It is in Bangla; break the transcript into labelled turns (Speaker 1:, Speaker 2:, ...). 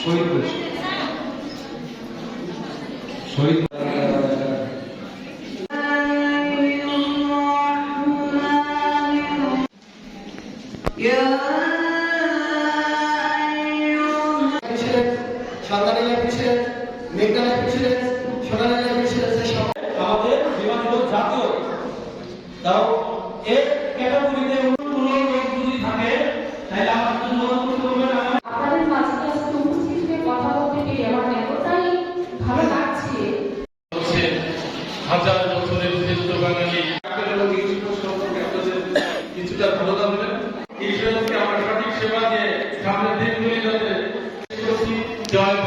Speaker 1: শহীদ হয়েছে। শহীদ আমাদের বিমানিত জাতীয় তাও এক ক্যাটাগরিতে কোনো লোক যদি থাকে তাহলে আমার জন্য
Speaker 2: আপনাদের মাঝে আজকে উপস্থিত হয়ে কথা বলতে পেরে আমার এতটাই ভালো লাগছে।
Speaker 3: হাজার বছরের শ্রেষ্ঠ বাঙালি কিছুটা ধারণা দেবেন ঈশ্বরকে আমার সঠিক সেবা দিয়ে সামনের দিনগুলি যাতে জয়